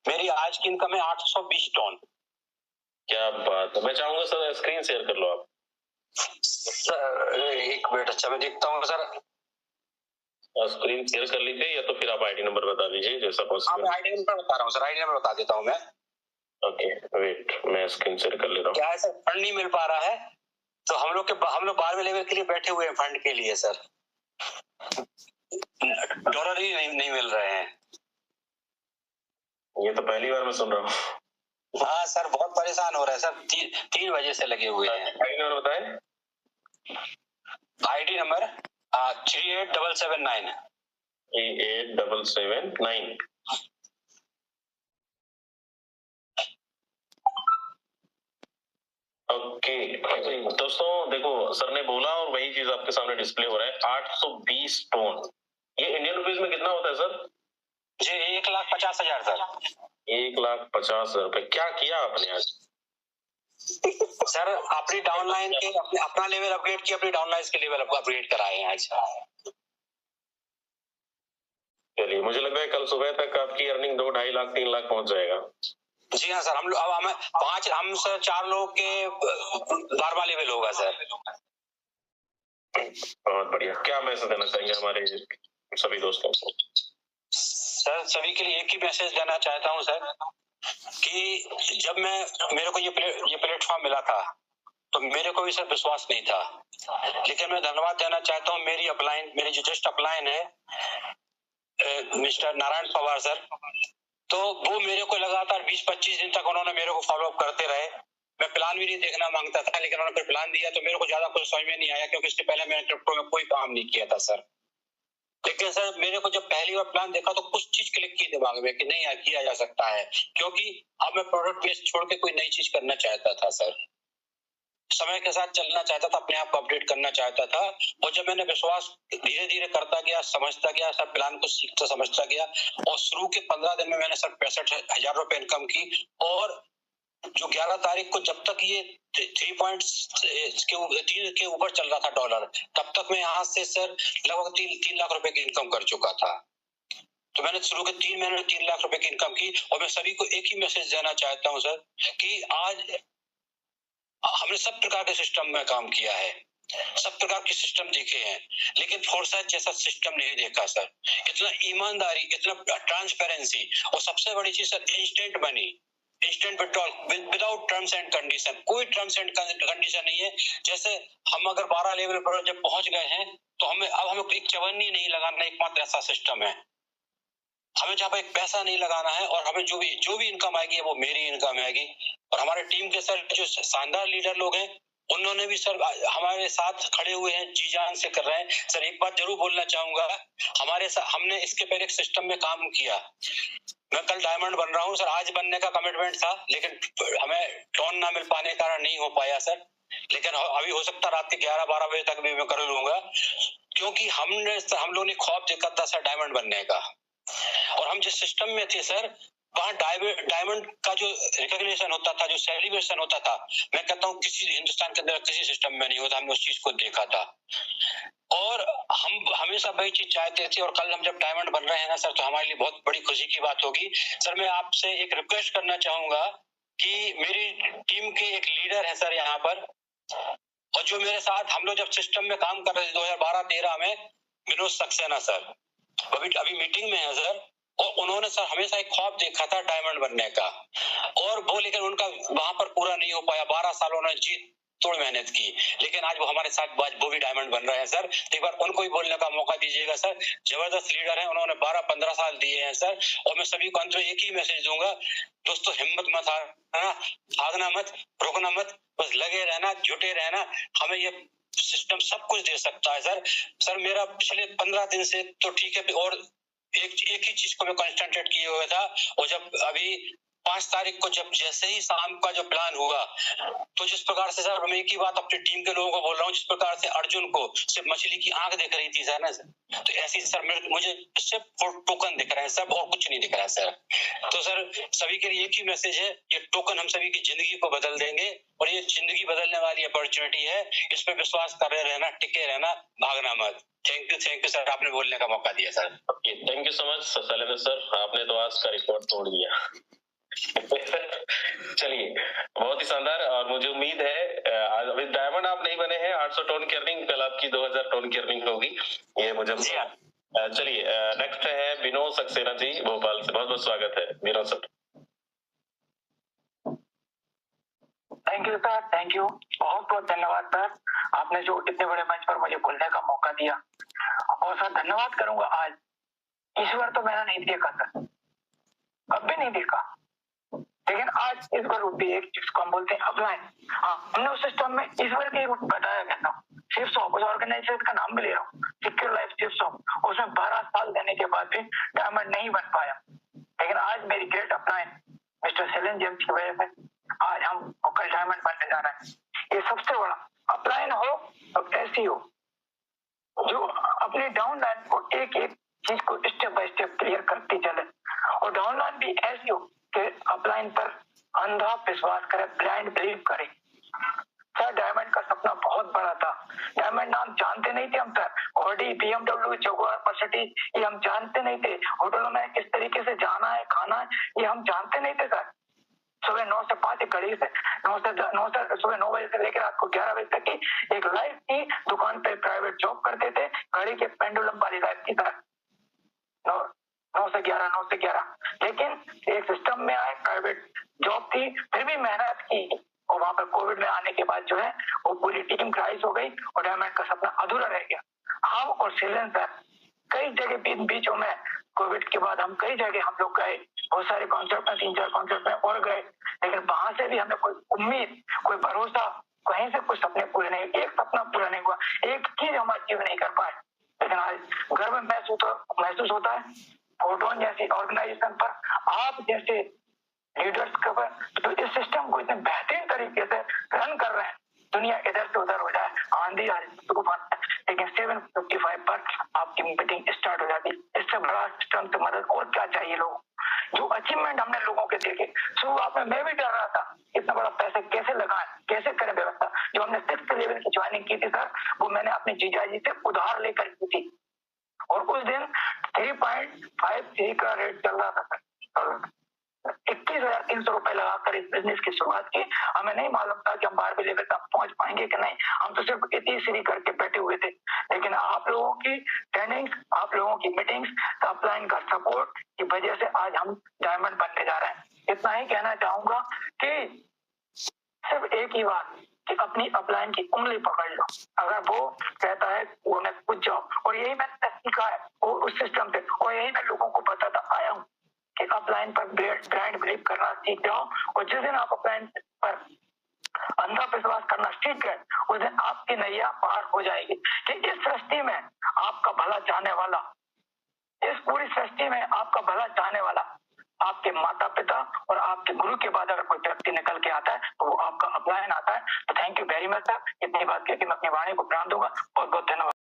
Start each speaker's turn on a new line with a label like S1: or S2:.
S1: मेरी आज की इनकम है 820 टन।
S2: क्या बात है। मैं चाहूंगा सर स्क्रीन शेयर कर लो आप।
S1: सर एक मिनट, अच्छा मैं देखता हूँ सर।
S2: स्क्रीन शेयर कर लीजिए या तो फिर आप आईडी नंबर बता दीजिए जैसा पॉसिबल।
S1: मैं आईडी नंबर बता रहा हूँ सर, आईडी नंबर बता देता हूँ मैं।
S2: ओके वेट, मैं स्क्रीन शेयर कर ले रहा हूँ।
S1: क्या है सर, फंड नहीं मिल पा रहा है, तो हम लोग 12वें लेवल के लिए बैठे हुए हैं फंड के लिए सर। डॉलर ही नहीं मिल रहे हैं।
S2: ये तो पहली बार मैं सुन रहा हूँ।
S1: हाँ सर, बहुत परेशान हो रहा है सर, 3 वजह से लगे हुए हैं।
S2: आईडी नंबर बताएं।
S1: ID number 38779।
S2: 38779। ओके दोस्तों देखो, सर ने बोला और वही चीज आपके सामने डिस्प्ले हो रहा है। 820 टन, ये इंडियन रुपीज में कितना होता है सर?
S1: जी 1,50,000 सर।
S2: 1,50,000 रुपए। क्या किया आपने आज?
S1: सर अपनी डाउनलाइन के अपना लेवल अपग्रेड किया, अपनी डाउनलाइन के लेवल अपग्रेड कराए हैं आज।
S2: चलिए, मुझे लग रहा है कल सुबह तक आपकी अर्निंग 2, 2.5 लाख 3 लाख पहुंच जाएगा।
S1: जी हाँ सर, हम सर 4 लोग के 12वां लेवल होगा सर।
S2: बहुत बढ़िया। क्या मैसेज देना चाहेंगे हमारे सभी दोस्तों को?
S1: सर सभी के लिए एक ही मैसेज देना चाहता हूँ सर, कि जब मेरे को ये प्लेटफॉर्म मिला था तो मेरे को भी सर विश्वास नहीं था, लेकिन मैं धन्यवाद देना चाहता हूँ मेरी जो जस्ट अपलाइन है मिस्टर नारायण पवार सर, तो वो मेरे को लगातार 20-25 दिन तक उन्होंने मेरे को फॉलो अप करते रहे। मैं प्लान भी नहीं देखना मांगता था, लेकिन उन्होंने फिर प्लान दिया तो मेरे को ज्यादा कुछ समझ में नहीं आया, क्योंकि इससे पहले मैंने क्रिप्टो में कोई काम नहीं किया था सर। लेकिन सर मेरे को जब पहली बार प्लान देखा तो कुछ चीज क्लिक की दिमाग में कि नहीं यार किया जा सकता है, क्योंकि अब मैं प्रोडक्ट बेस छोड़ के कोई नई चीज करना चाहता था सर। समय के साथ चलना चाहता था, अपने आप को अपडेट करना चाहता था। और जब मैंने विश्वास धीरे धीरे करता गया, समझता गया सर, प्लान को सीखता समझता गया, और शुरू के 15 दिन में मैंने सर 65,000 रुपए इनकम की। और जो 11 तारीख को जब तक ये 3 के ऊपर चल रहा था डॉलर, तब तक मैं यहाँ से सर लगभग 3 लाख रुपए की इनकम कर चुका था। तो मैंने शुरू के 3 महीने में 3 लाख रुपए की इनकम की। और मैं सभी को एक ही मैसेज देना चाहता हूँ सर, कि आज हमने सब प्रकार के सिस्टम में काम किया है, सब प्रकार के सिस्टम देखे हैं, लेकिन फोरसाइट जैसा सिस्टम नहीं देखा सर। इतना ईमानदारी, इतना ट्रांसपेरेंसी, और सबसे बड़ी चीज sir instant money, instant withdrawal without terms and condition. कोई टर्म्स एंड कंडीशन नहीं है। जैसे हम अगर 12 लेवल पर जब पहुंच गए हैं तो हमें एक चवन्नी नहीं लगाना, एकमात्र ऐसा सिस्टम है। हमें जहाँ पर एक पैसा नहीं लगाना है, और हमें जो भी इनकम आएगी वो मेरी इनकम आएगी। और हमारे टीम के सर जो शानदार लीडर लोग हैं, उन्होंने भी सर हमारे साथ खड़े हुए हैं, जी जान से कर रहे हैं। सर एक बात जरूर बोलना चाहूंगा, हमने इसके पहले एक सिस्टम में काम किया। मैं कल डायमंड बन रहा हूँ सर, आज बनने का कमिटमेंट था, लेकिन हमें टोन ना मिल पाने के कारण नहीं हो पाया सर। लेकिन अभी हो सकता रात के 11-12 बजे तक भी मैं कर लूंगा, क्योंकि हम लोगों ने ख्वाब देखा था सर डायमंड बनने का। और हम जिस सिस्टम में थे सर, वहाँ डायमंड का जो रिकॉग्निशन होता था, जो सेलिब्रेशन होता था, मैं कहता हूँ किसी हिंदुस्तान के अंदर किसी सिस्टम में नहीं होता। हमने उस चीज को देखा था, और हम हमेशा वही चीज चाहते थे। और कल हम जब डायमंड बन रहे हैं ना सर, तो हमारे लिए बहुत बड़ी खुशी की बात होगी सर। मैं आपसे एक रिक्वेस्ट करना चाहूंगा कि मेरी टीम के एक लीडर है सर यहाँ पर, और जो मेरे साथ हम लोग जब सिस्टम में काम कर रहे थे 2012-13 में, विनोद सक्सेना सर, अभी मीटिंग में है सर। और उन्होंने सर हमेशा एक ख्वाब देखा था डायमंड बनने का, और वो लेकिन उनका वहां पर पूरा नहीं हो पाया। 12 सालों ने जीत तोड़ मेहनत की, लेकिन आज वो हमारे साथ वो भी डायमंड बन रहे हैं सर। एक बार उनको भी बोलने का मौका दीजिएगा सर। जबरदस्त लीडर है, उन्होंने 12-15 साल दिए हैं सर। और मैं सभी को अंत में एक ही मैसेज दूंगा, दोस्तों हिम्मत मत हारना, भागना मत, रुकना मत, बस लगे रहना, जुटे रहना। हमें ये सिस्टम सब कुछ दे सकता है सर। सर मेरा पिछले 15 दिन से तो ठीक है, और एक ही चीज को मैं कंसंट्रेट किए हुए था। और जब अभी 5 तारीख को जब जैसे ही शाम का जो प्लान हुआ, तो जिस प्रकार से सर मैं एक ही बात अपनी टीम के लोगों को बोल रहा हूँ, जिस प्रकार से अर्जुन को सिर्फ मछली की आंख दिख रही थी सर ना सर, तो ऐसी सर मुझे सिर्फ टोकन दिख रहे हैं सब, और कुछ नहीं दिख रहा है सर। तो सर सभी के लिए एक ही मैसेज है, ये टोकन हम सभी की जिंदगी को बदल देंगे, और ये जिंदगी बदलने वाली अपॉर्चुनिटी है, इस पर विश्वास करे रहना, टिके रहना, भागना मत। थैंक यू सर, आपने बोलने का मौका दिया sir.
S2: Thank you so much Shailendra sir, आपने तो आज का रिकॉर्ड तोड़ दिया। चलिए, बहुत ही शानदार। और मुझे उम्मीद है आज अभी डायमंड आप नहीं बने हैं 800 टन की अर्निंग, कल आपकी 2000 टन की अर्निंग होगी, ये मुझे। चलिए नेक्स्ट है विनोद सक्सेना जी भोपाल से, बहुत बहुत स्वागत है Vinod sir.
S3: Thank you sir, thank you, बहुत बहुत धन्यवाद सर, आपने जो इतने बड़े मंच पर मुझे बोलने का मौका दिया। और सर धन्यवाद करूंगा आज, ईश्वर तो मैंने नहीं देखा सर, कभी नहीं देखा, लेकिन आज ईश्वर रूप भी एक जिसको हम बोलते हैं अपलाइन, हाँ हमने उस सिस्टम में ईश्वर के रूप बताया कहता हूँ। शिव शॉप, उस ऑर्गेनाइजेशन का नाम भी ले रहा हूँ, सिक्योर लाइफ शिव शॉप, उसमें 12 साल देने के बाद भी डायमंड नहीं बन पाया, लेकिन आज मेरी great upline mister Selan James की वजह से आज हम कल डायमंड बनने जा रहे हैं। ये सबसे बड़ा अपलाइन हो तो ऐसी हो जो अपनी डाउनलाइन को एक एक चीज को स्टेप बाय स्टेप क्लियर करती चले, और डाउनलाइन भी ऐसी हो कि अपलाइन पर अंधा विश्वास करे, ब्लाइंड बिलीव करे। सर डायमंड का सपना बहुत बड़ा था, डायमंड नाम जानते नहीं थे हम sir, Audi, BMW, Jaguar, Mercedes ये हम जानते नहीं थे, होटलों में किस तरीके से जाना है, खाना है, ये हम जानते नहीं थे सर। सुबह 9 से 5 घड़ी से 9 से सुबह 9 बजे से लेकर रात को 11 बजे तक की एक लाइफ की दुकान पे प्राइवेट जॉब करते थे, घड़ी के पेंडुलम वाली लाइफ की तरह 9 से 11, लेकिन एक सिस्टम में आए, प्राइवेट जॉब थी, फिर भी मेहनत की, और वहां पर कोविड में आने के बाद जो है वो पूरी टीम क्राइस हो गई और डायमंड का सपना अधूरा रह गया। हम और सीलन सर कई जगह बीचों में कोविड के बाद हम कई जगह हम लोग गए, बहुत सारे कॉन्सर्ट में 3-4 कॉन्सर्ट में और गए, लेकिन वहां से भी हमें कोई उम्मीद, कोई भरोसा, कहीं से कुछ सपने पूरे नहीं, एक सपना पूरा नहीं हुआ, एक चीज हम अचीव नहीं कर पाए। लेकिन आज गर्व महसूस होता है फोटोन जैसी ऑर्गेनाइजेशन पर, आप जैसे लीडर्स का तो इस सिस्टम को इतने बेहतरीन तरीके से रन कर रहे हैं, दुनिया इधर से उधर हो जाए, आंधी आ जाए, लेकिन 7:55 पर आपकी मीटिंग स्टार्ट हो जाती है। इससे बड़ा सिस्टम से मदद और क्या चाहिए लोगों, जो अचीवमेंट हमने लोगों के देखे, शुरुआत में मैं भी डर रहा था इतना बड़ा पैसे कैसे लगाएं, कैसे करें व्यवस्था। जो हमने 6th लेवल की ज्वाइनिंग की थी सर, वो मैंने अपने जीजा जी से उधार लेकर की थी, और उस दिन 3.53 का रेट चल रहा था सर, 21,300 रुपए लगाकर इस बिजनेस की शुरुआत की। हमें नहीं मालूम था कि हम 12वीं लेवल तक पहुंच पाएंगे कि नहीं, हम तो सिर्फ इतनी करके बैठे हुए थे, लेकिन आप लोगों की ट्रेनिंग, आप लोगों की मीटिंग्स, अपलाइन का सपोर्ट की वजह से आज हम डायमंड बनने जा रहे हैं। इतना ही कहना चाहूंगा कि सिर्फ एक ही बात कि अपनी अपलाइन की उंगली पकड़ लो, अगर वो कहता है वो मैं पूछ जाओ, और यही मैंने सीखा है वो उस सिस्टम से, और यही मैं लोगों को बताता आया हूँ कि अपलाइन पर ब्रांड बिलीव करना सीख जाओ, और जिस दिन आप अपलाइन पर अंधा विश्वास करना सीख गए, उस दिन आपकी नैया पार हो जाएगी। कि इस सृष्टि में आपका भला चाहने वाला, इस पूरी सृष्टि में आपका भला चाहने वाला आपके माता पिता और आपके गुरु के बाद अगर कोई व्यक्ति निकल के आता है तो वो आपका अपलाइन आता है। तो thank you very much sir, इतनी बात करके मैं अपनी वाणी को प्राण दूंगा। बहुत बहुत धन्यवाद।